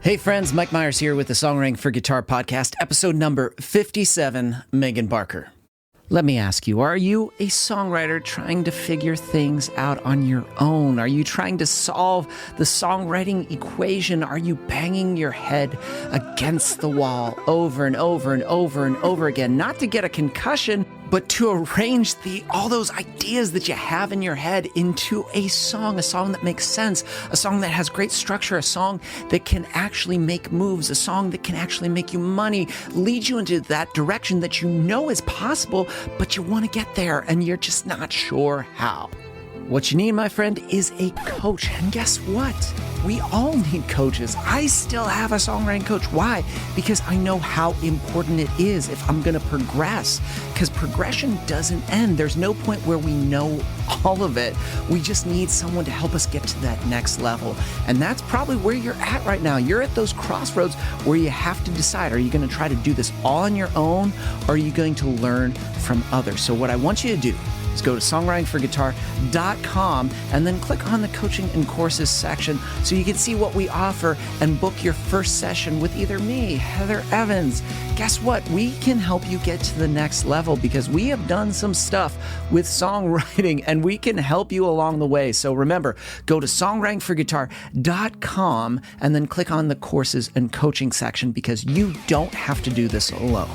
Hey friends, Mike Myers here with the Songwriting for Guitar podcast, episode number 57, Megan Barker. Let me ask you, are you a songwriter trying to figure things out on your own? Are you trying to solve the songwriting equation? Are you banging your head against the wall over and over and over and over again? Not to get a concussion, but to arrange all those ideas that you have in your head into a song that makes sense, a song that has great structure, a song that can actually make moves, a song that can actually make you money, lead you into that direction that you know is possible, but you want to get there and you're just not sure how. What you need, my friend, is a coach. And guess what? We all need coaches. I still have a songwriting coach. Why? Because I know how important it is if I'm going to progress. Because progression doesn't end. There's no point where we know all of it. We just need someone to help us get to that next level. And that's probably where you're at right now. You're at those crossroads where you have to decide, are you going to try to do this all on your own, or are you going to learn from others? So what I want you to do is go to songwritingforguitar.com and then click on the coaching and courses section so you can see what we offer and book your first session with either me, Heather Evans. Guess what? We can help you get to the next level because we have done some stuff with songwriting and we can help you along the way. So remember, go to songwritingforguitar.com and then click on the courses and coaching section because you don't have to do this alone.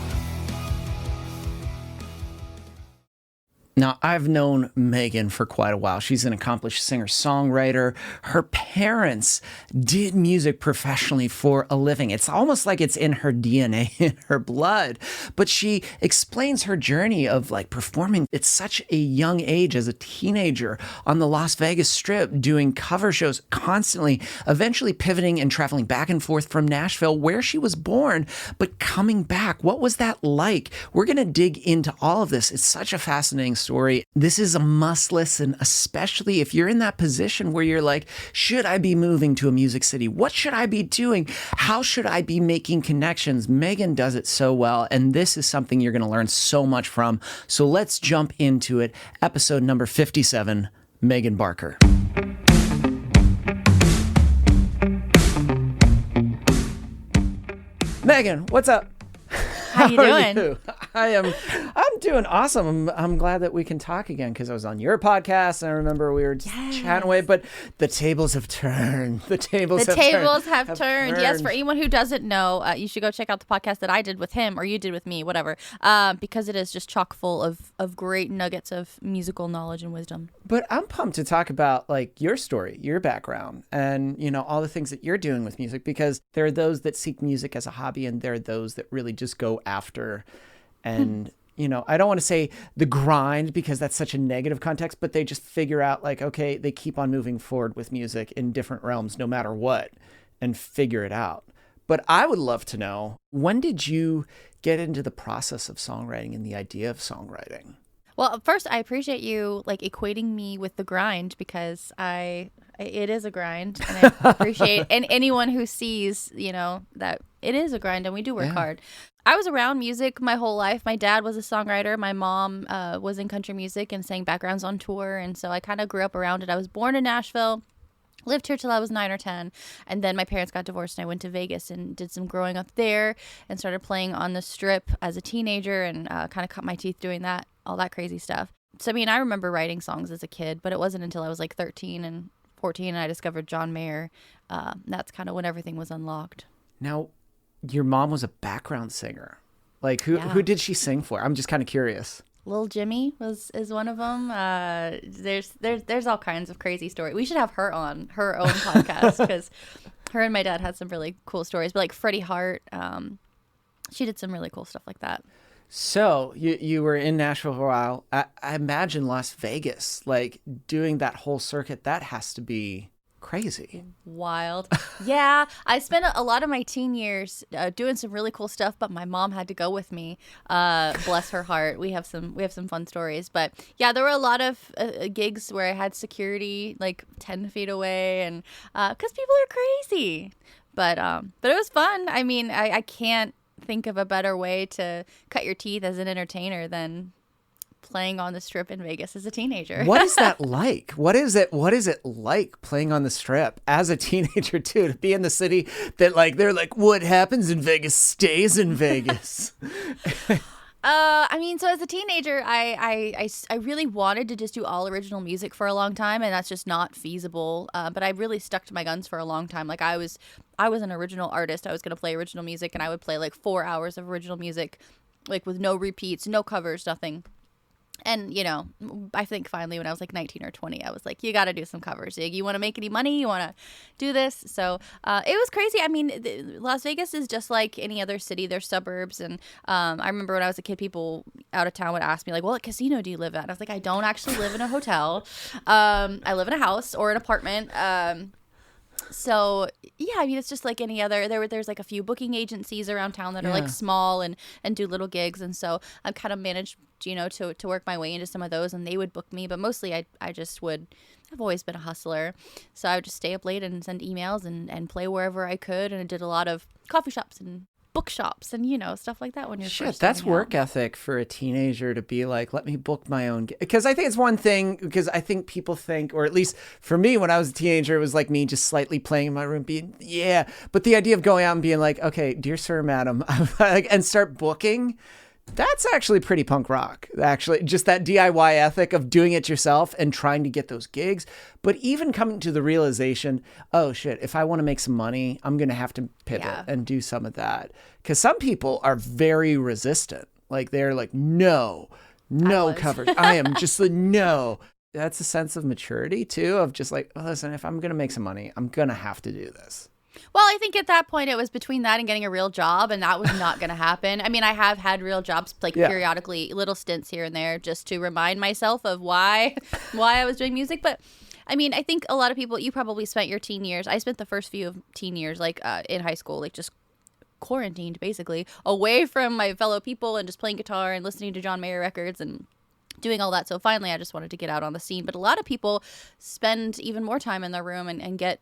Now, I've known Megan for quite a while. She's an accomplished singer-songwriter. Her parents did music professionally for a living. It's almost like it's in her DNA, in her blood. But she explains her journey of performing at such a young age as a teenager on the Las Vegas Strip, doing cover shows constantly, eventually pivoting and traveling back and forth from Nashville, where she was born, but coming back. What was that like? We're going to dig into all of this. It's such a fascinating story. This is a must listen, especially if you're in that position where you're like, should I be moving to a music city? What should I be doing? How should I be making connections? Megan does it so well, and this is something you're going to learn so much from. So let's jump into it. Episode number 57, Megan Barker. Megan, what's up? How you doing? You? I'm doing awesome. I'm glad that we can talk again because I was on your podcast and I remember we were just chatting away, but the tables have turned. The tables have turned. Yes, for anyone who doesn't know, you should go check out the podcast that I did with him or you did with me, whatever, because it is just chock full of great nuggets of musical knowledge and wisdom. But I'm pumped to talk about your story, your background, and all the things that you're doing with music, because there are those that seek music as a hobby and there are those that really just go after and I don't want to say the grind because that's such a negative context, but they just figure out okay, they keep on moving forward with music in different realms no matter what and figure it out. But I would love to know, when did you get into the process of songwriting and the idea of songwriting? Well, first, I appreciate you equating me with the grind because it is a grind, and I appreciate anyone who sees that it is a grind and we do work hard. I was around music my whole life. My dad was a songwriter. My mom was in country music and sang backgrounds on tour, and so I kind of grew up around it. I was born in Nashville. Lived here till I was 9 or 10, and then my parents got divorced and I went to Vegas and did some growing up there and started playing on the Strip as a teenager and kind of cut my teeth doing that, all that crazy stuff. So, I remember writing songs as a kid, but it wasn't until I was 13 and 14 and I discovered John Mayer. That's kind of when everything was unlocked. Now, your mom was a background singer. Who did she sing for? I'm just kind of curious. Lil Jimmy is one of them. There's all kinds of crazy stories. We should have her on her own podcast because her and my dad had some really cool stories. But Freddie Hart, she did some really cool stuff like that. So you were in Nashville for a while. I imagine Las Vegas, doing that whole circuit, that has to be crazy. Wild. Yeah, I spent a lot of my teen years doing some really cool stuff, but my mom had to go with me. Bless her heart. We have some fun stories, but yeah, there were a lot of gigs where I had security 10 feet away, and because people are crazy. But it was fun. I can't think of a better way to cut your teeth as an entertainer than playing on the Strip in Vegas as a teenager. What is that like? What is it like playing on the Strip as a teenager too, to be in the city that like they're like, what happens in Vegas stays in Vegas? I mean, so as a teenager, I really wanted to just do all original music for a long time, and that's just not feasible. But I really stuck to my guns for a long time. Like I was an original artist. I was going to play original music, and I would play like 4 hours of original music, like with no repeats, no covers, nothing. And, you know, I think finally when I was like 19 or 20, I was like, you got to do some covers. You want to make any money? You want to do this? So it was crazy. I mean, Las Vegas is just like any other city. There's suburbs. And I remember when I was a kid, people out of town would ask me like, well, what casino do you live at? And I was like, I don't actually live in a hotel. I live in a house or an apartment. So yeah, I mean, it's just like any other. There's like a few booking agencies around town that are like small and do little gigs, and so I've kind of managed, you know, to work my way into some of those, and they would book me. But mostly, I just would. I've always been a hustler, so I would just stay up late and send emails and play wherever I could, and I did a lot of coffee shops and bookshops and, you know, stuff like that when you're first that's starting work out. ethic for a teenager to be like, let me book my own, because I think it's one thing, because I think people think, or at least for me when I was a teenager, it was like me just slightly playing in my room being but the idea of going out and being like, okay, dear sir, madam, and start booking, that's actually pretty punk rock. Actually, just that DIY ethic of doing it yourself and trying to get those gigs. But even coming to the realization, oh shit, if I want to make some money, I'm going to have to pivot and do some of that. Because some people are very resistant. Like they're like, no covers. I am just like, no. That's a sense of maturity too, of just like, oh, listen, if I'm going to make some money, I'm going to have to do this. Well, I think at that point it was between that and getting a real job, and that was not going to happen. I mean, I have had real jobs, like periodically, little stints here and there, just to remind myself of why I was doing music. But I mean, I think a lot of people, you probably spent your teen years. I spent the first few of teen years, like in high school, like just quarantined basically, away from my fellow people and just playing guitar and listening to John Mayer records and doing all that. So finally, I just wanted to get out on the scene. But a lot of people spend even more time in their room and get.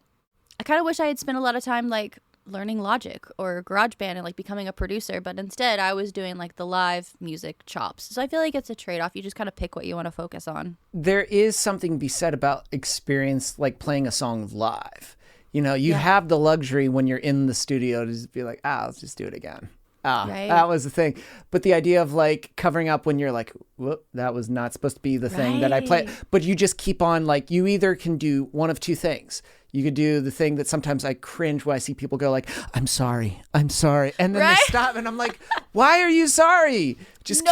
I kind of wish I had spent a lot of time like learning Logic or GarageBand and like becoming a producer, but instead I was doing like the live music chops. So I feel like it's a trade-off. You just kind of pick what you want to focus on. There is something to be said about experience, like playing a song live. You know, you have the luxury when you're in the studio to just be like, let's just do it again. Right. That was the thing. But the idea of like covering up when you're like, whoop, that was not supposed to be the thing that I played. But you just keep on, like, you either can do one of two things. You could do the thing that sometimes I cringe when I see people go like, I'm sorry. And then they stop and I'm like, why are you sorry?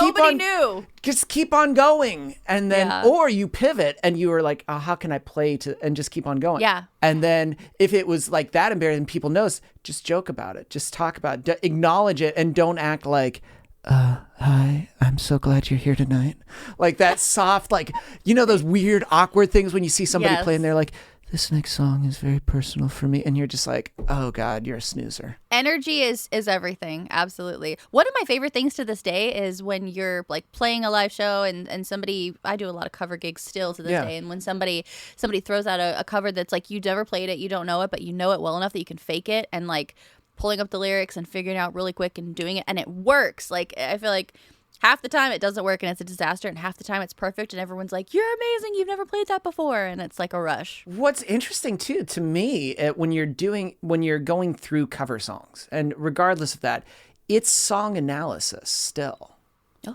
Nobody knew. Just keep on going. And then, or you pivot and you were like, oh, how can I play and just keep on going? Yeah. And then if it was like that embarrassing, people notice, just joke about it. Just talk about it. Acknowledge it and don't act like, hi, I'm so glad you're here tonight. Like that soft, like, you know, those weird, awkward things when you see somebody play and they're like, this next song is very personal for me. And you're just like, oh God, you're a snoozer. Energy is everything. Absolutely. One of my favorite things to this day is when you're like playing a live show and somebody, I do a lot of cover gigs still to this day. And when somebody throws out a cover that's like, you never played it, you don't know it, but you know it well enough that you can fake it, and like pulling up the lyrics and figuring it out really quick and doing it. And it works. Like, I feel like half the time it doesn't work and it's a disaster, and half the time it's perfect and everyone's like, you're amazing, you've never played that before, and it's like a rush. What's interesting too to me when you're going through cover songs, and regardless of that, it's song analysis still.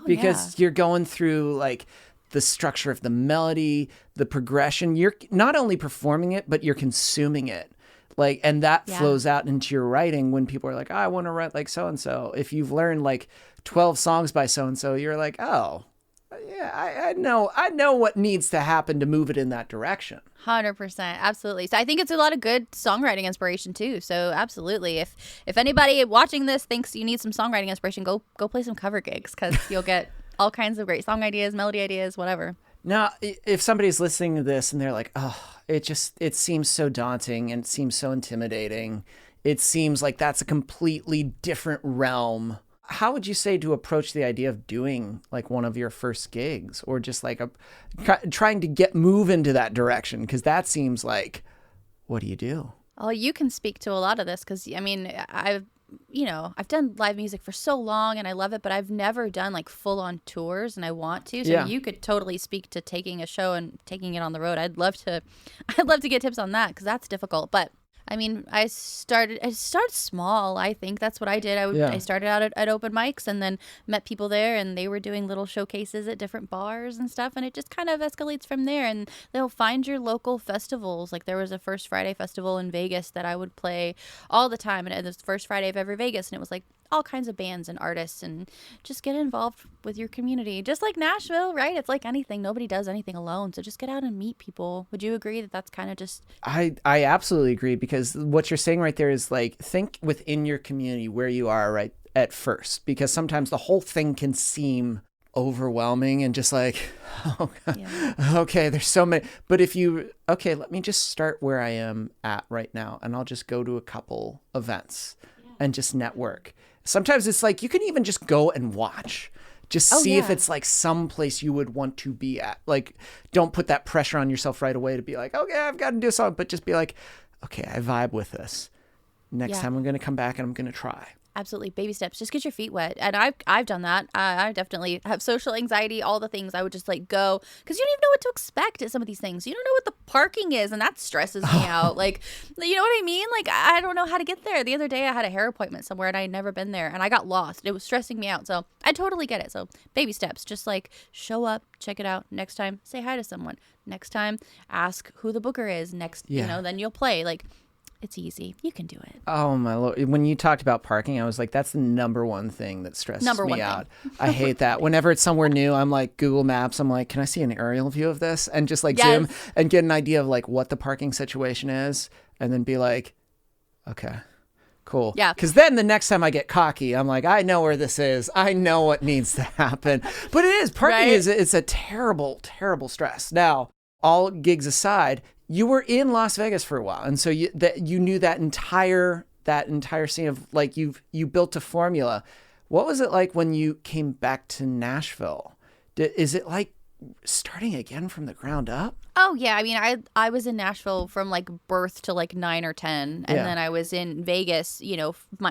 Because you're going through like the structure of the melody, the progression. You're not only performing it, but you're consuming it. Like, and that flows out into your writing when people are like, I want to write like so-and-so. If you've learned like 12 songs by so-and-so, you're like, oh, yeah, I know what needs to happen to move it in that direction. 100%. Absolutely. So I think it's a lot of good songwriting inspiration too. So absolutely. If anybody watching this thinks you need some songwriting inspiration, go play some cover gigs, because you'll get all kinds of great song ideas, melody ideas, whatever. Now, if somebody's listening to this and they're like, oh, it seems so daunting and it seems so intimidating. It seems like that's a completely different realm. How would you say to approach the idea of doing like one of your first gigs, or just like trying to move into that direction? Because that seems like, what do you do? Oh, you can speak to a lot of this, because I mean, I've done live music for so long and I love it, but I've never done like full on tours, and I want to. So you could totally speak to taking a show and taking it on the road. I'd love to get tips on that, because that's difficult. But I mean, I started small. I think that's what I did. I started out at open mics, and then met people there, and they were doing little showcases at different bars and stuff. And it just kind of escalates from there. And they'll find your local festivals. Like there was a First Friday festival in Vegas that I would play all the time. And it was the first Friday of every Vegas. And it was like all kinds of bands and artists, and just get involved with your community. Just like Nashville, right? It's like anything. Nobody does anything alone. So just get out and meet people. Would you agree that that's kind of just... I absolutely agree, because what you're saying right there is like, think within your community where you are right at first, because sometimes the whole thing can seem overwhelming and just like, oh God, okay, there's so many. But if let me just start where I am at right now, and I'll just go to a couple events and just network. Sometimes it's like, you can even just go and watch. Just see if it's like some place you would want to be at. Like, don't put that pressure on yourself right away to be like, okay, I've got to do something. But just be like, okay, I vibe with this. Next time I'm going to come back and I'm going to try. Absolutely. Baby steps. Just get your feet wet. And I've done that. I definitely have social anxiety, all the things. I would just like go, because you don't even know what to expect at some of these things. You don't know what the parking is, and that stresses me out. Like, you know what I mean? Like, I don't know how to get there. The other day I had a hair appointment somewhere and I had never been there, and I got lost. It was stressing me out. So I totally get it. So baby steps. Just like show up, check it out. Next time, say hi to someone. Next time, ask who the booker is. Then you'll play. Like, it's easy. You can do it. Oh, my Lord. When you talked about parking, I was like, that's the number one thing that stresses me out. I hate that. Whenever it's somewhere new, I'm like, Google Maps. I'm like, can I see an aerial view of this? And just like zoom and get an idea of like what the parking situation is. And then be like, okay, cool. Yeah. Because then the next time I get cocky, I'm like, I know where this is. I know what needs to happen. But it is. Parking it's a terrible, terrible stress. Now, all gigs aside, you were in Las Vegas for a while, and so you knew that entire scene of like you built a formula. What was it like when you came back to Nashville? Is it like starting again from the ground up? Oh yeah, I mean, I was in Nashville from like birth to like 9 or 10, and then I was in Vegas,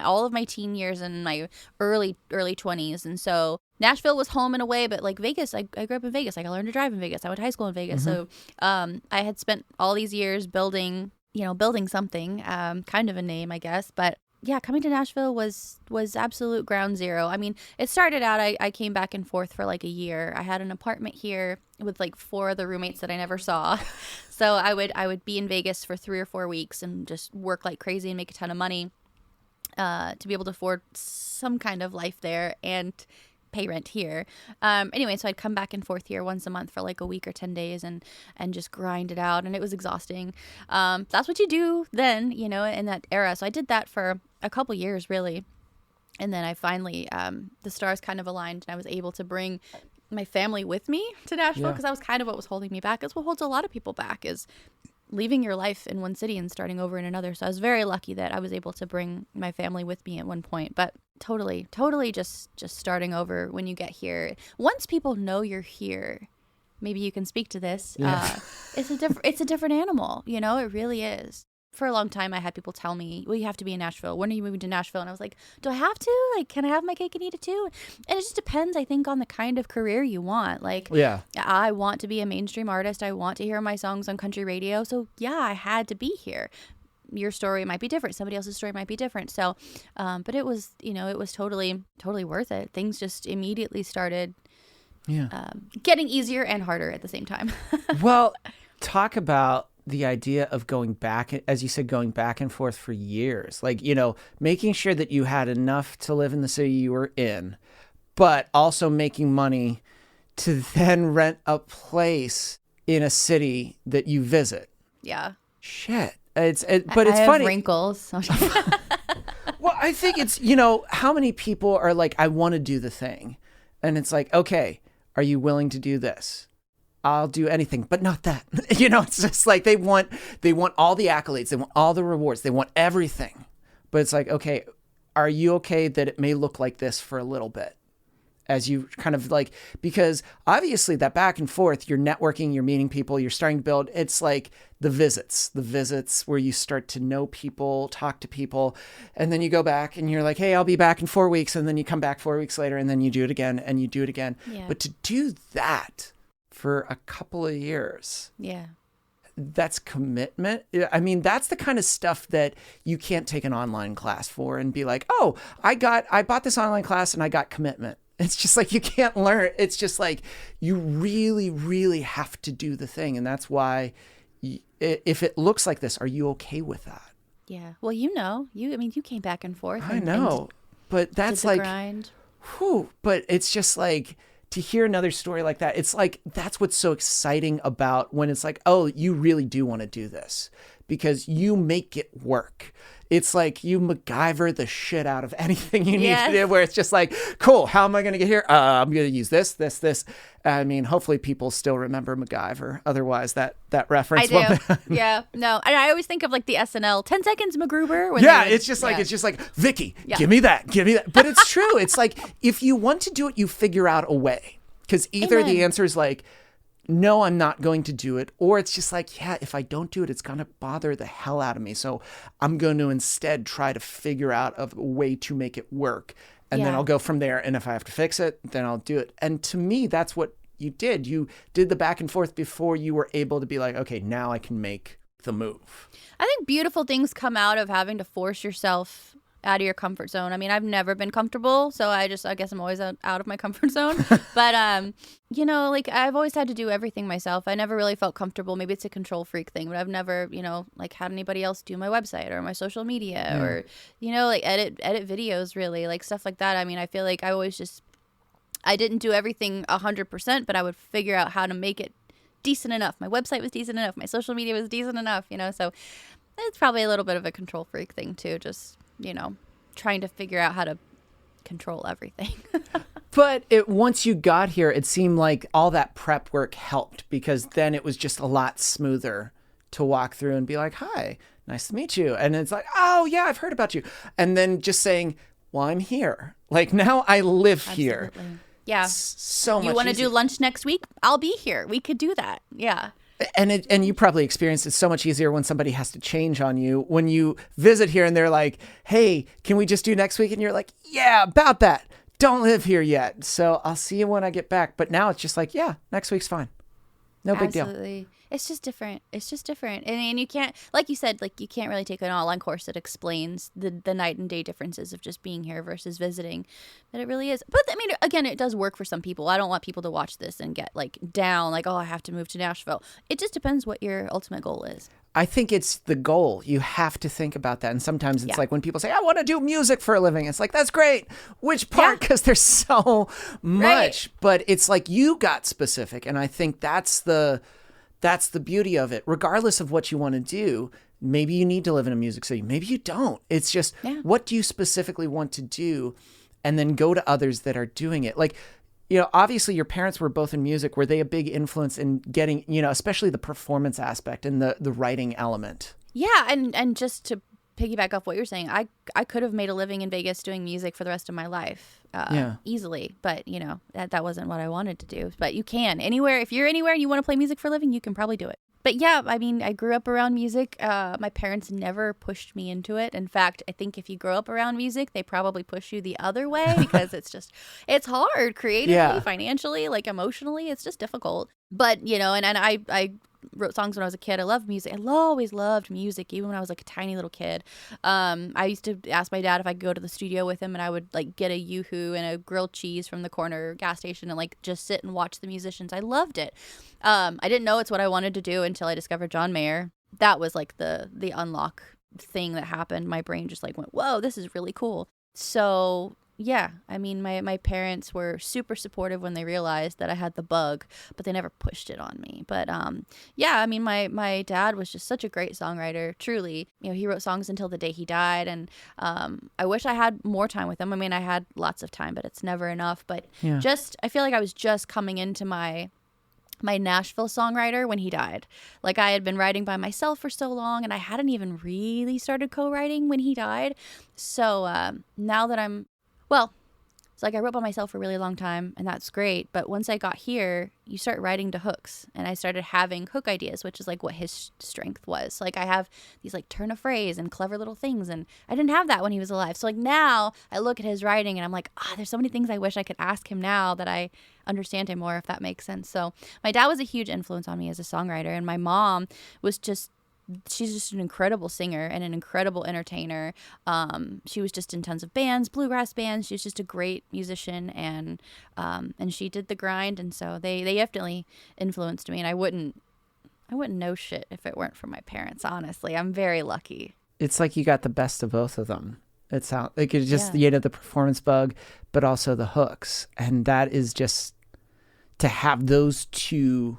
all of my teen years and my early 20s, and so Nashville was home in a way, but like Vegas, I grew up in Vegas. Like I learned to drive in Vegas. I went to high school in Vegas, so I had spent all these years building something, kind of a name, I guess, but. Yeah, coming to Nashville was absolute ground zero. I mean, it started out, I came back and forth for like a year. I had an apartment here with like 4 other roommates that I never saw. So I would be in Vegas for 3 or 4 weeks and just work like crazy and make a ton of money to be able to afford some kind of life there and pay rent here. Anyway, so I'd come back and forth here once a month for like a week or 10 days and just grind it out. And it was exhausting. That's what you do then, in that era. So I did that for a couple years, really. And then I finally, the stars kind of aligned, and I was able to bring my family with me to Nashville, because that was kind of what was holding me back. That's what holds a lot of people back, is leaving your life in one city and starting over in another. So I was very lucky that I was able to bring my family with me at one point. But totally just starting over when you get here. Once people know you're here, maybe you can speak to this. It's a different animal. It really is. For a long time, I had people tell me, well, you have to be in Nashville. When are you moving to Nashville? And I was like, do I have to? Like, can I have my cake and eat it too? And it just depends, I think, on the kind of career you want. Like, I want to be a mainstream artist. I want to hear my songs on country radio. So, yeah, I had to be here. Your story might be different. Somebody else's story might be different. So, but it was, it was totally worth it. Things just immediately started getting easier and harder at the same time. Well, talk about the idea of going back, as you said, going back and forth for years, like, making sure that you had enough to live in the city you were in, but also making money to then rent a place in a city that you visit. Yeah. Shit. But it's funny. Wrinkles. Well, I think it's, how many people are like, I want to do the thing. And it's like, okay, are you willing to do this? I'll do anything, but not that. It's just like they want all the accolades. They want all the rewards. They want everything. But it's like, okay, are you okay that it may look like this for a little bit? as you kind of like, because obviously that back and forth, you're networking, you're meeting people, you're starting to build, it's like the visits where you start to know people, talk to people, and then you go back and you're like, hey, I'll be back in 4 weeks. And then you come back 4 weeks later and then you do it again and you do it again. Yeah. But to do that for a couple of years. Yeah. That's commitment. I mean, that's the kind of stuff that you can't take an online class for and be like, oh, I bought this online class and I got commitment. It's just like, you can't learn. It's just like, you really, really have to do the thing. And that's why if it looks like this, are you okay with that? Yeah. Well, you came back and forth. I know, but that's like, grind. Whew, but it's just like, to hear another story like that, it's like, that's what's so exciting about when it's like, oh, you really do want to do this because you make it work. It's like you MacGyver the shit out of anything you need to do, where it's just like, cool, how am I going to get here? I'm going to use this. I mean, hopefully people still remember MacGyver. Otherwise, that reference. I do. Yeah. No. And I always think of like the SNL 10 seconds MacGruber. It's just like, Vicky, give me that. But it's true. It's like, if you want to do it, you figure out a way. Because either the answer is like, no, I'm not going to do it. Or it's just like, yeah, if I don't do it, it's going to bother the hell out of me. So I'm going to instead try to figure out a way to make it work. And then I'll go from there. And if I have to fix it, then I'll do it. And to me, that's what you did. You did the back and forth before you were able to be like, okay, now I can make the move. I think beautiful things come out of having to force yourself out of your comfort zone. I mean, I've never been comfortable, so I guess I'm always out of my comfort zone. But like I've always had to do everything myself. I never really felt comfortable. Maybe it's a control freak thing, but I've never, like had anybody else do my website or my social media or like edit videos, really, like stuff like that. I mean, I feel like I didn't do everything 100%, but I would figure out how to make it decent enough. My website was decent enough. My social media was decent enough, so it's probably a little bit of a control freak thing too. Just trying to figure out how to control everything. But once you got here, it seemed like all that prep work helped, because then it was just a lot smoother to walk through and be like, hi, nice to meet you. And it's like, oh yeah, I've heard about you. And then just saying, well, I'm here. Like, now I live here. Yeah. So much You want to easier. do lunch next week? I'll be here. We could do that. Yeah. And you probably experienced it so much easier when somebody has to change on you. When you visit here and they're like, hey, can we just do next week? And you're like, yeah, about that. Don't live here yet. So I'll see you when I get back. But now it's just like, yeah, next week's fine. No big deal. Absolutely. It's just different. And you can't, like you said, like you can't really take an online course that explains the night and day differences of just being here versus visiting. But it really is. But I mean, again, it does work for some people. I don't want people to watch this and get like down, like, oh, I have to move to Nashville. It just depends what your ultimate goal is. I think it's the goal. You have to think about that. And sometimes it's like when people say, I want to do music for a living. It's like, that's great. Which part? Because there's so much. Right. But it's like you got specific. And I think that's the beauty of it. Regardless of what you want to do, maybe you need to live in a music city. Maybe you don't. It's just, what do you specifically want to do? And then go to others that are doing it. Like, obviously your parents were both in music. Were they a big influence in getting, especially the performance aspect and the writing element? Yeah. And just to piggyback off what you're saying, I could have made a living in Vegas doing music for the rest of my life. Easily. But, that wasn't what I wanted to do. But you can. Anywhere. If you're anywhere and you want to play music for a living, you can probably do it. But yeah, I mean, I grew up around music. My parents never pushed me into it. In fact, I think if you grow up around music, they probably push you the other way because it's hard creatively, financially, like emotionally. It's just difficult. But, and I wrote songs when I was a kid. I love music. I always loved music, even when I was like a tiny little kid. I used to ask my dad if I could go to the studio with him, and I would like get a Yoo-hoo and a grilled cheese from the corner gas station and like just sit and watch the musicians. I loved it. I didn't know it's what I wanted to do until I discovered John Mayer. That was like the unlock thing that happened. My brain just like went, whoa, this is really cool. So yeah, I mean, my parents were super supportive when they realized that I had the bug, but they never pushed it on me. But yeah, I mean, my dad was just such a great songwriter, truly. He wrote songs until the day he died, and I wish I had more time with him. I mean, I had lots of time, but it's never enough. But I feel like I was just coming into my Nashville songwriter when he died. Like, I had been writing by myself for so long, and I hadn't even really started co-writing when he died. So now that So like I wrote by myself for a really long time, and that's great. But once I got here, you start writing to hooks, and I started having hook ideas, which is like what his strength was. Like I have these like turn of phrase and clever little things, and I didn't have that when he was alive. So like now I look at his writing and I'm like, there's so many things I wish I could ask him now that I understand him more, if that makes sense. So my dad was a huge influence on me as a songwriter, and my mom was she's just an incredible singer and an incredible entertainer. She was just in tons of bands, bluegrass bands. She was just a great musician, and she did the grind, and so they definitely influenced me. And I wouldn't know shit if it weren't for my parents. Honestly, I'm very lucky. It's like you got the best of both of them. It's how like it's just the performance bug, but also the hooks, and that is just to have those two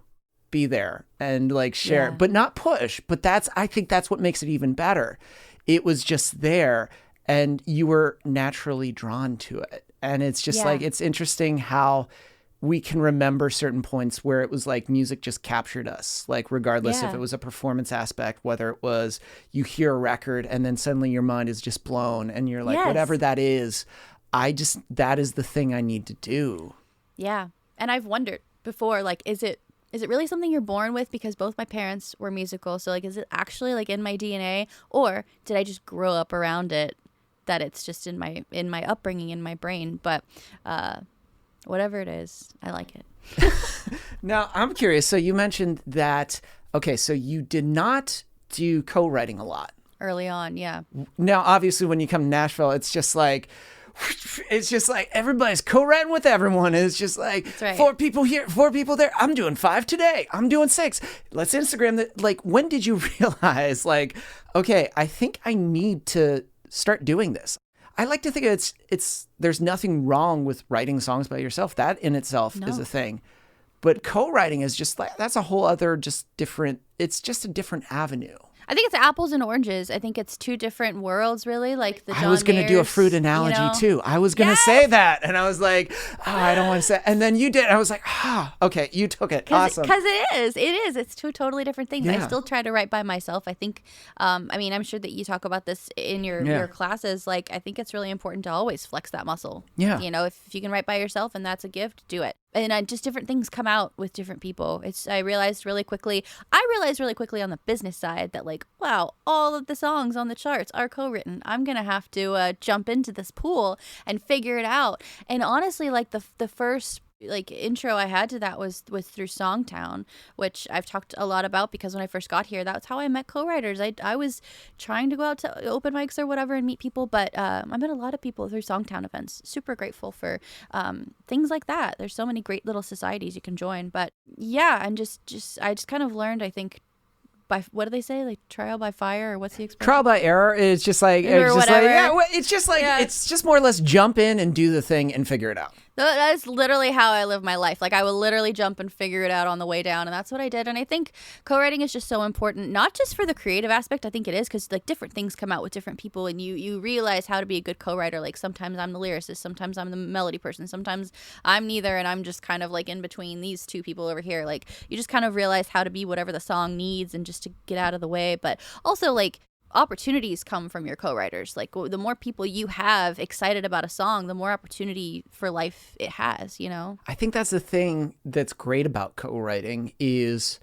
be there and like share, but not push. But I think that's what makes it even better. It was just there, and you were naturally drawn to it, and it's just like it's interesting how we can remember certain points where it was like music just captured us, like regardless if it was a performance aspect, whether it was you hear a record and then suddenly your mind is just blown and you're like, whatever that is, that is the thing I need to do. Yeah. And I've wondered before, like, is it really something you're born with? Because both my parents were musical. So like, is it actually like in my DNA, or did I just grow up around it, that it's just in my upbringing, in my brain? But, whatever it is, I like it. Now, I'm curious. So you mentioned that, okay, so you did not do co-writing a lot. Early on, yeah. Now, obviously, when you come to Nashville, it's just like everybody's co-writing with everyone. It's just like 4 people here, 4 people there. I'm doing 5 today. I'm doing 6. Let's Instagram that. Like, when did you realize, like, okay, I think I need to start doing this? I like to think it's there's nothing wrong with writing songs by yourself. That in itself is a thing. But co-writing is just like, that's a whole other it's just a different avenue. I think it's apples and oranges. I think it's 2 different worlds, really. Like the John I was going to do a fruit analogy too. I was going to say that, and I was like, I don't want to say. And then you did. I was like, okay, you took it. Awesome. Because it is. It's 2 totally different things. Yeah. I still try to write by myself. I think. I mean, I'm sure that you talk about this in your classes. Like, I think it's really important to always flex that muscle. Yeah. You know, if you can write by yourself and that's a gift, do it. And just different things come out with different people. I realized really quickly on the business side that, like, wow, all of the songs on the charts are co-written. I'm going to have to jump into this pool and figure it out. And honestly, like the first like intro I had to that was through Songtown, which I've talked a lot about, because when I first got here, that's how I met co-writers. I was trying to go out to open mics or whatever and meet people, but I met a lot of people through Songtown events. Super grateful for things like that. There's so many great little societies you can join. But yeah, and I just kind of learned, I think, by, what do they say, like trial by fire, or what's the expression? Trial by error is just like, it's just more or less jump in and do the thing and figure it out. That's literally how I live my life. Like, I will literally jump and figure it out on the way down, and that's what I did. And I think co-writing is just so important, not just for the creative aspect. I think it is, because like different things come out with different people, and you realize how to be a good co-writer. Like, sometimes I'm the lyricist, sometimes I'm the melody person, sometimes I'm neither, and I'm just kind of like in between these 2 people over here. Like, you just kind of realize how to be whatever the song needs, and just to get out of the way. But also, like, opportunities come from your co-writers. Like, the more people you have excited about a song, the more opportunity for life it has, you know? I think that's the thing that's great about co-writing, is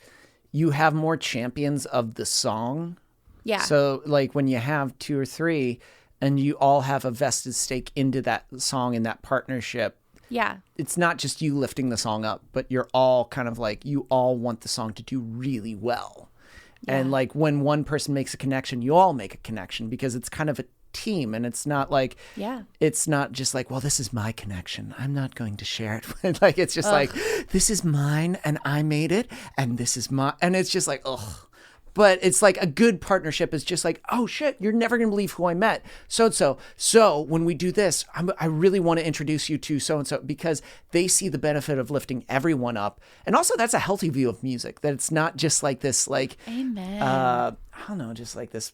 you have more champions of the song. Yeah. So like when you have 2 or 3 and you all have a vested stake into that song and that partnership. Yeah. It's not just you lifting the song up, but you're all kind of like, you all want the song to do really well. Yeah. And like when one person makes a connection, you all make a connection, because it's kind of a team, and it's not like, it's not just like, well, this is my connection, I'm not going to share it. Like, it's just like, this is mine and I made it, and this is my, and it's just like, ugh. But it's like a good partnership is just like, oh shit, you're never going to believe who I met. So when we do this, I really want to introduce you to so-and-so, because they see the benefit of lifting everyone up. And also that's a healthy view of music, that it's not just like this, like, amen. I don't know, just like this,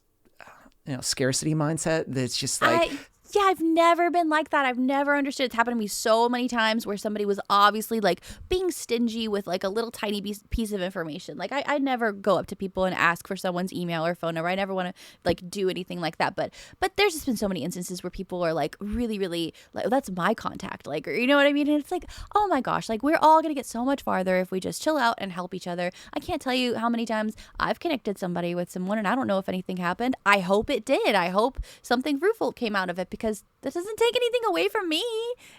scarcity mindset. That's just like, Yeah, I've never been like that. I've never understood. It's happened to me so many times where somebody was obviously like being stingy with like a little tiny piece of information. Like I never go up to people and ask for someone's email or phone number. I never want to like do anything like that. But there's just been so many instances where people are like really, really like, that's my contact. Like, or, you know what I mean? And it's like, oh my gosh, like we're all going to get so much farther if we just chill out and help each other. I can't tell you how many times I've connected somebody with someone and I don't know if anything happened. I hope it did. I hope something fruitful came out of it, because that doesn't take anything away from me.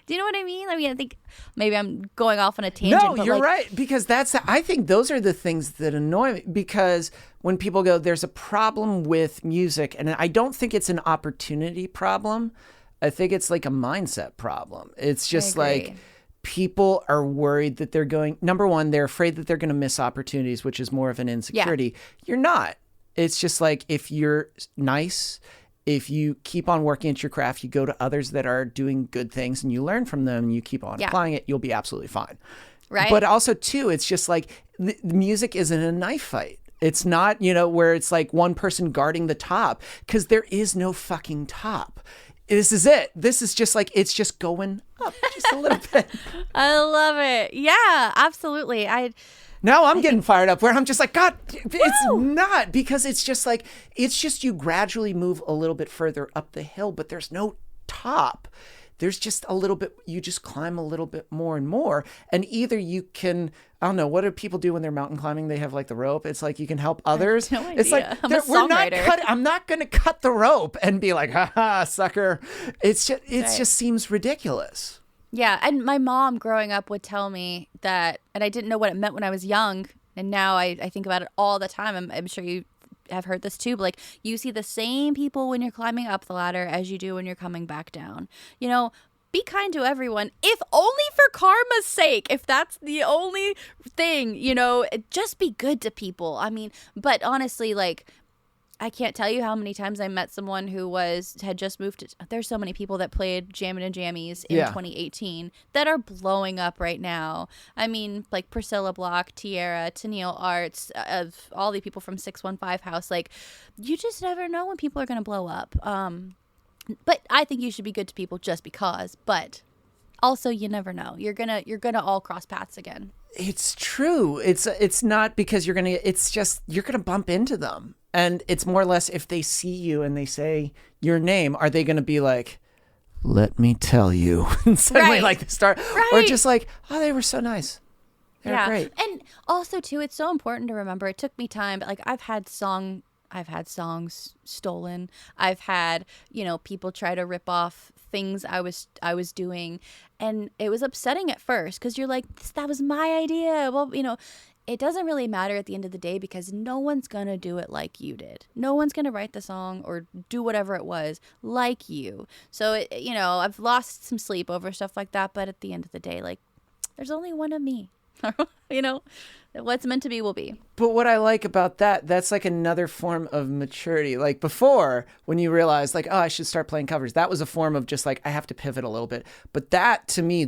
Do you know what I mean? I think maybe I'm going off on a tangent. No, you're right. Because I think those are the things that annoy me. Because when people go, there's a problem with music, and I don't think it's an opportunity problem. I think it's like a mindset problem. It's just like people are worried that they're going, number one, they're afraid that they're going to miss opportunities, which is more of an insecurity. Yeah. You're not. It's just like, if you're nice, if you keep on working at your craft, you go to others that are doing good things and you learn from them and you keep on applying it, you'll be absolutely fine. Right. But also, too, it's just like the music isn't a knife fight. It's not, where it's like one person guarding the top, because there is no fucking top. This is it. This is just like, it's just going up just a little bit. I love it. Yeah, absolutely. Now I'm getting fired up where I'm just like, God, it's not, because it's just like, it's just you gradually move a little bit further up the hill, but there's no top. There's just a little bit, you just climb a little bit more and more. And either you can, I don't know, what do people do when they're mountain climbing? They have like the rope. It's like you can help others. No idea. It's like, I'm not going to cut the rope and be like, ha, sucker. It just seems ridiculous. Yeah, and my mom growing up would tell me that, and I didn't know what it meant when I was young, and now I think about it all the time. I'm sure you have heard this too, but like, you see the same people when you're climbing up the ladder as you do when you're coming back down. Be kind to everyone, if only for karma's sake. If that's the only thing, just be good to people. I mean, but honestly, like, I can't tell you how many times I met someone who had just moved to, there's so many people that played Jammin and Jammies in 2018 that are blowing up right now. I mean, like Priscilla Block, Tierra, Tennille Arts, of all the people from 615 House. Like, you just never know when people are going to blow up. But I think you should be good to people just because. But also, you never know. You're gonna all cross paths again. It's true. It's not because it's just you're gonna bump into them. And it's more or less, if they see you and they say your name, are they going to be like, let me tell you, and suddenly like start, or just like, oh, they were so nice. They're great. And also too, it's so important to remember, it took me time, but like I've had songs stolen. I've had, people try to rip off things I was doing. And it was upsetting at first, because you're like, that was my idea. Well, it doesn't really matter at the end of the day, because no one's going to do it like you did. No one's going to write the song or do whatever it was like you. So, I've lost some sleep over stuff like that. But at the end of the day, like, there's only one of me. What's meant to be will be. But what I like about that's like another form of maturity. Like before, when you realize like, oh, I should start playing covers, that was a form of just like, I have to pivot a little bit. But that, to me,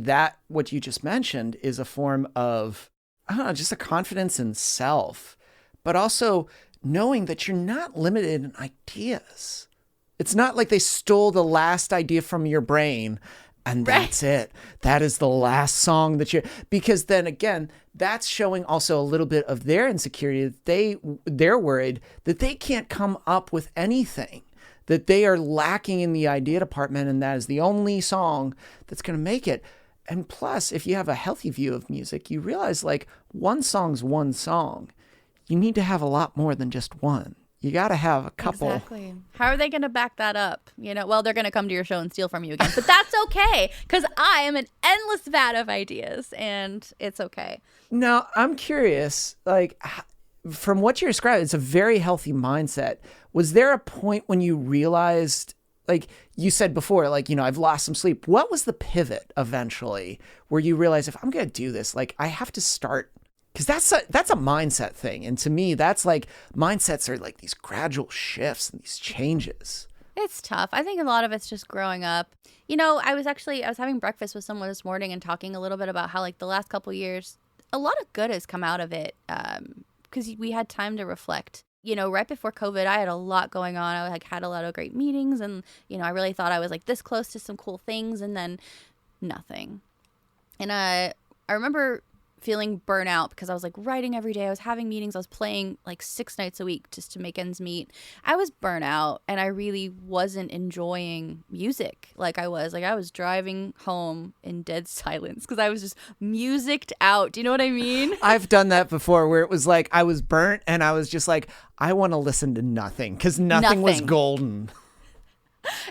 what you just mentioned is a form of, I don't know, just a confidence in self, but also knowing that you're not limited in ideas. It's not like they stole the last idea from your brain and that's it. That is the last song because then again, that's showing also a little bit of their insecurity, that they're worried that they can't come up with anything, that they are lacking in the idea department, and that is the only song that's going to make it. And plus, if you have a healthy view of music, you realize like one song's one song. You need to have a lot more than just one. You got to have a couple. Exactly. How are they going to back that up? Well, they're going to come to your show and steal from you again. But that's okay, because I am an endless vat of ideas, and it's okay. Now, I'm curious, like, from what you're describing, it's a very healthy mindset. Was there a point when you realized, like you said before, like, I've lost some sleep. What was the pivot eventually where you realize, if I'm going to do this, like, I have to start? Because that's a mindset thing. And to me, that's like, mindsets are like these gradual shifts and these changes. It's tough. I think a lot of it's just growing up. I was having breakfast with someone this morning and talking a little bit about how like the last couple of years, a lot of good has come out of it, because we had time to reflect. Right before COVID, I had a lot going on. I like had a lot of great meetings, and I really thought I was like this close to some cool things, and then nothing. And I remember feeling burnout because I was like writing every day. I was having meetings. I was playing like 6 nights a week just to make ends meet. I was burnout, and I really wasn't enjoying music like I was driving home in dead silence because I was just musicked out. Do you know what I mean? I've done that before where it was like I was burnt and I was just like, I want to listen to nothing because nothing was golden.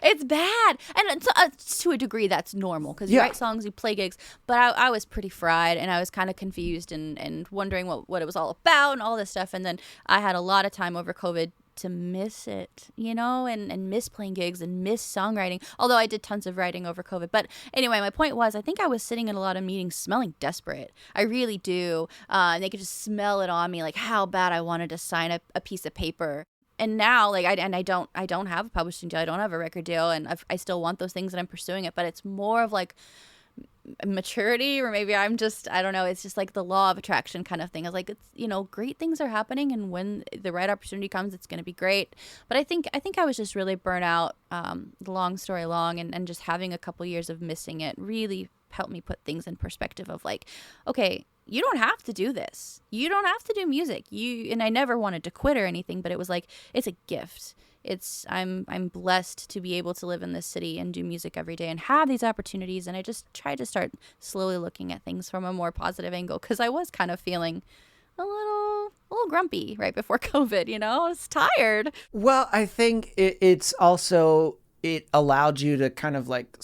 It's bad. And to a degree, that's normal because you write songs, you play gigs. But I was pretty fried, and I was kind of confused and wondering what it was all about and all this stuff. And then I had a lot of time over COVID to miss it, and miss playing gigs and miss songwriting. Although I did tons of writing over COVID. But anyway, my point was I think I was sitting in a lot of meetings smelling desperate. I really do. And they could just smell it on me, like how bad I wanted to sign a piece of paper. And now, like, I don't have a publishing deal. I don't have a record deal, and I still want those things, and I'm pursuing it. But it's more of like maturity, or maybe I don't know. It's just like the law of attraction kind of thing. I was like, it's great things are happening, and when the right opportunity comes, it's going to be great. But I think I was just really burnt out. The long story long, and just having a couple years of missing it really helped me put things in perspective of like, okay, you don't have to do this. You don't have to do music. And I never wanted to quit or anything, but it was like, it's a gift. I'm blessed to be able to live in this city and do music every day and have these opportunities. And I just tried to start slowly looking at things from a more positive angle because I was kind of feeling a little grumpy right before COVID, I was tired. Well, I think it's also, it allowed you to kind of like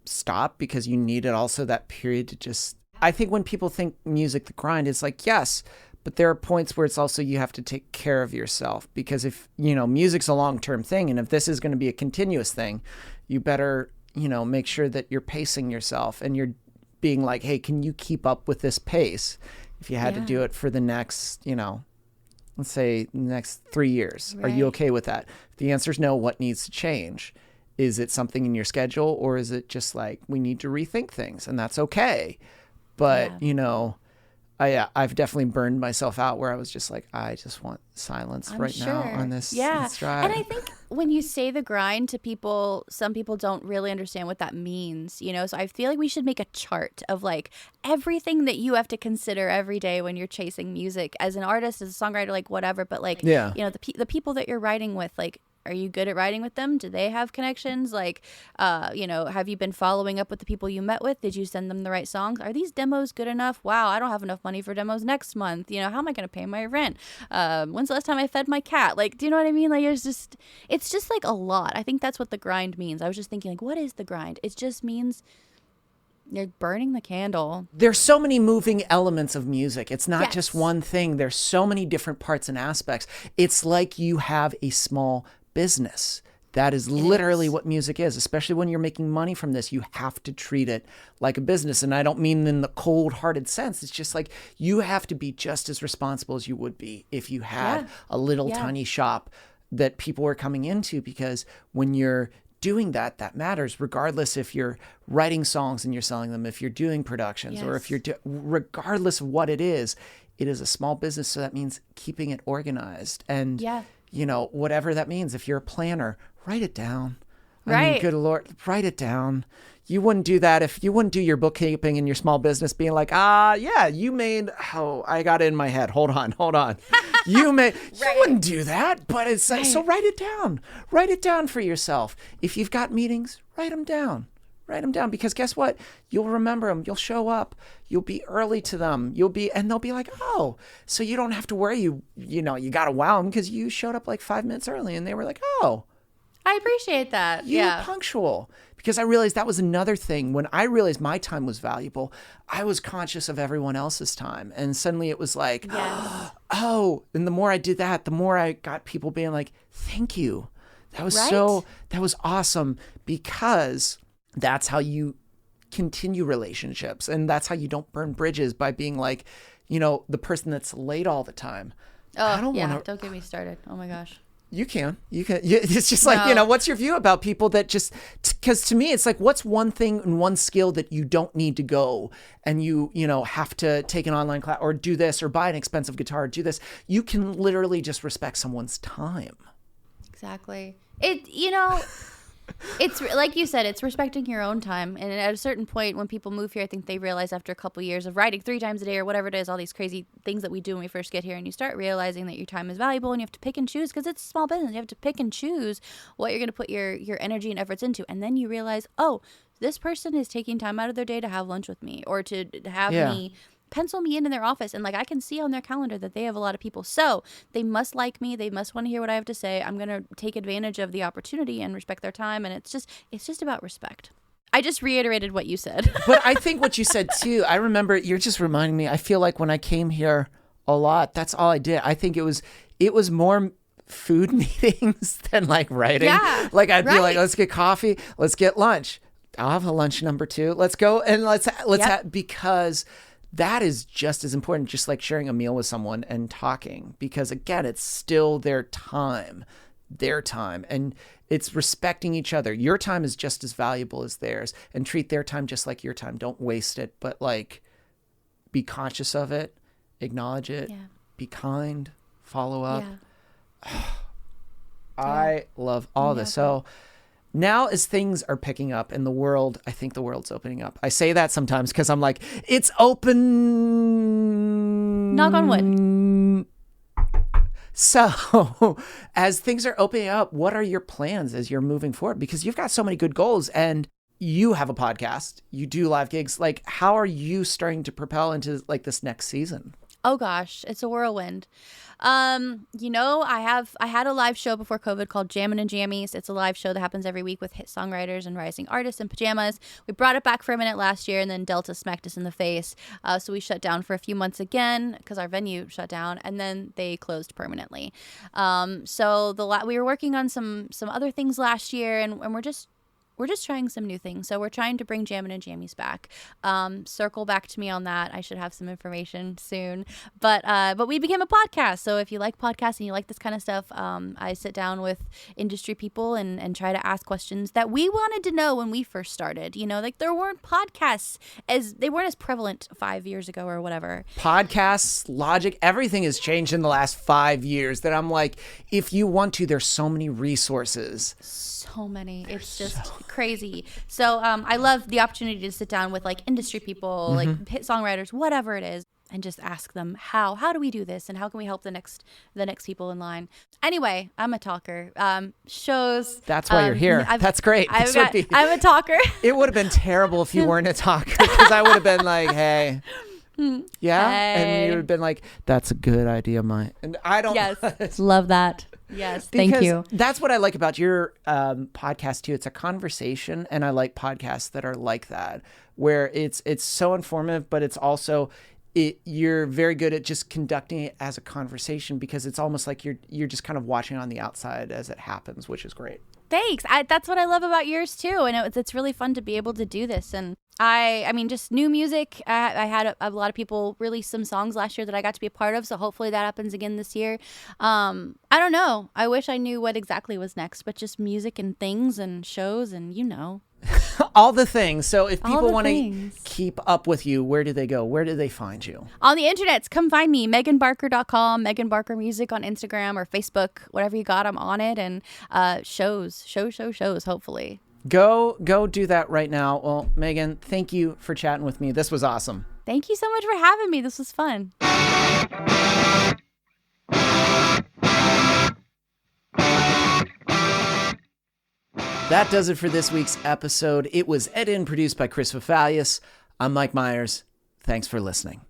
stop because you needed also that period to just, I think when people think music, the grind, it's like, yes, but there are points where it's also you have to take care of yourself because if, music's a long-term thing, and if this is going to be a continuous thing, you better, make sure that you're pacing yourself and you're being like, hey, can you keep up with this pace? If you had to do it for the next, let's say next 3 years, Are you okay with that? If the answer is no, what needs to change? Is it something in your schedule, or is it just like we need to rethink things, and that's okay? But, I've definitely burned myself out where I was just like, I just want silence now on this drive. And I think when you say the grind to people, some people don't really understand what that means, So I feel like we should make a chart of like everything that you have to consider every day when you're chasing music as an artist, as a songwriter, like whatever. But like, the people that you're writing with, like, are you good at writing with them? Do they have connections? Like, have you been following up with the people you met with? Did you send them the right songs? Are these demos good enough? Wow, I don't have enough money for demos next month. How am I going to pay my rent? When's the last time I fed my cat? Like, do you know what I mean? Like, it's just like a lot. I think that's what the grind means. I was just thinking, like, what is the grind? It just means you're burning the candle. There's so many moving elements of music. It's not just one thing. There's so many different parts and aspects. It's like you have a small business. That is literally what music is, especially when you're making money from this. You have to treat it like a business. And I don't mean in the cold-hearted sense. It's just like you have to be just as responsible as you would be if you had a little tiny shop that people were coming into, because when you're doing that, that matters, regardless if you're writing songs and you're selling them, if you're doing productions, or if you're regardless of what it is a small business. So that means keeping it organized and whatever that means. If you're a planner, write it down. I mean, good Lord, write it down. You wouldn't do that if you wouldn't do your bookkeeping in your small business being like, you made, I got it in my head. Hold on. You wouldn't do that, but it's like, so write it down. Write it down for yourself. If you've got meetings, write them down. Write them down, because guess what? You'll remember them. You'll show up. You'll be early to them. And they'll be like, oh, so you don't have to worry. You got to wow them because you showed up like 5 minutes early, and they were like, oh, I appreciate that. You were punctual. Because I realized that was another thing. When I realized my time was valuable, I was conscious of everyone else's time. And suddenly it was like, oh, and the more I did that, the more I got people being like, thank you. That was that was awesome, because that's how you continue relationships. And that's how you don't burn bridges, by being like, the person that's late all the time. Oh, don't get me started. Oh my gosh. You can. It's just like, No. what's your view about people that just, because to me, it's like, what's one thing and one skill that you don't need to go and you have to take an online class or do this or buy an expensive guitar or do this. You can literally just respect someone's time. Exactly. It's like you said, it's respecting your own time. And at a certain point when people move here, I think they realize after a couple years of writing 3 times a day or whatever it is, all these crazy things that we do when we first get here, and you start realizing that your time is valuable and you have to pick and choose because it's a small business. You have to pick and choose what you're going to put your energy and efforts into. And then you realize, oh, this person is taking time out of their day to have lunch with me or to have me pencil me in their office, and like I can see on their calendar that they have a lot of people, so they must like me, they must want to hear what I have to say. I'm gonna take advantage of the opportunity and respect their time, and it's just about respect. I just reiterated what you said. But I think what you said too, I remember, you're just reminding me, I feel like when I came here a lot, that's all I did. I think it was more food meetings than like writing. Yeah, like I'd be like, let's get coffee, let's get lunch, I'll have a lunch number 2, let's go and let's have, because that is just as important, just like sharing a meal with someone and talking, because again, it's still their time, and it's respecting each other. Your time is just as valuable as theirs, and treat their time just like your time. Don't waste it, but like be conscious of it, acknowledge it, be kind, follow up. I love all this. So now as things are picking up in the world, I think the world's opening up. I say that sometimes because I'm like, it's open. Knock on wood. So as things are opening up, what are your plans as you're moving forward? Because you've got so many good goals and you have a podcast, you do live gigs. Like, how are you starting to propel into like this next season? Oh gosh, it's a whirlwind. I had a live show before COVID called Jammin and Jammies. It's a live show that happens every week with hit songwriters and rising artists in pajamas. We brought it back for a minute last year, and then Delta smacked us in the face. So we shut down for a few months again because our venue shut down, and then they closed permanently. So we were working on some other things last year, and we're just trying some new things. So we're trying to bring Jammin and Jammies back. Circle back to me on that. I should have some information soon. But we became a podcast. So if you like podcasts and you like this kind of stuff, I sit down with industry people and try to ask questions that we wanted to know when we first started. Like there weren't podcasts they weren't as prevalent 5 years ago or whatever. Podcasts, Logic, everything has changed in the last 5 years that I'm like, if you want to, there's so many resources. So many. It's just crazy. So I love the opportunity to sit down with like industry people, like hit songwriters, whatever it is, and just ask them how do we do this and how can we help the next people in line. Anyway, I'm a talker. Shows. That's why you're here. That's great. I'm a talker. It would have been terrible if you weren't a talker, because I would have been like, hey. Yeah. Hey. And you would have been like, that's a good idea, Mike. And I don't. Yes. Love that. Yes. Thank you. That's what I like about your podcast too. It's a conversation, and I like podcasts that are like that, where it's so informative, but it's also you're very good at just conducting it as a conversation, because it's almost like you're just kind of watching on the outside as it happens, which is great. Thanks. That's what I love about yours too, and it's really fun to be able to do this. And I mean, just new music. I had a lot of people release some songs last year that I got to be a part of, so hopefully that happens again this year. I don't know. I wish I knew what exactly was next, but just music and things and shows and all the things. So if people want to keep up with you, where do they go? Where do they find you? On the internets. Come find me. MeganBarker.com, Megan Barker Music on Instagram or Facebook, whatever you got, I'm on it. And shows, hopefully. Go do that right now. Well, Megan, thank you for chatting with me. This was awesome. Thank you so much for having me. This was fun. That does it for this week's episode. It was edited and produced by Chris Fafalius. I'm Mike Myers. Thanks for listening.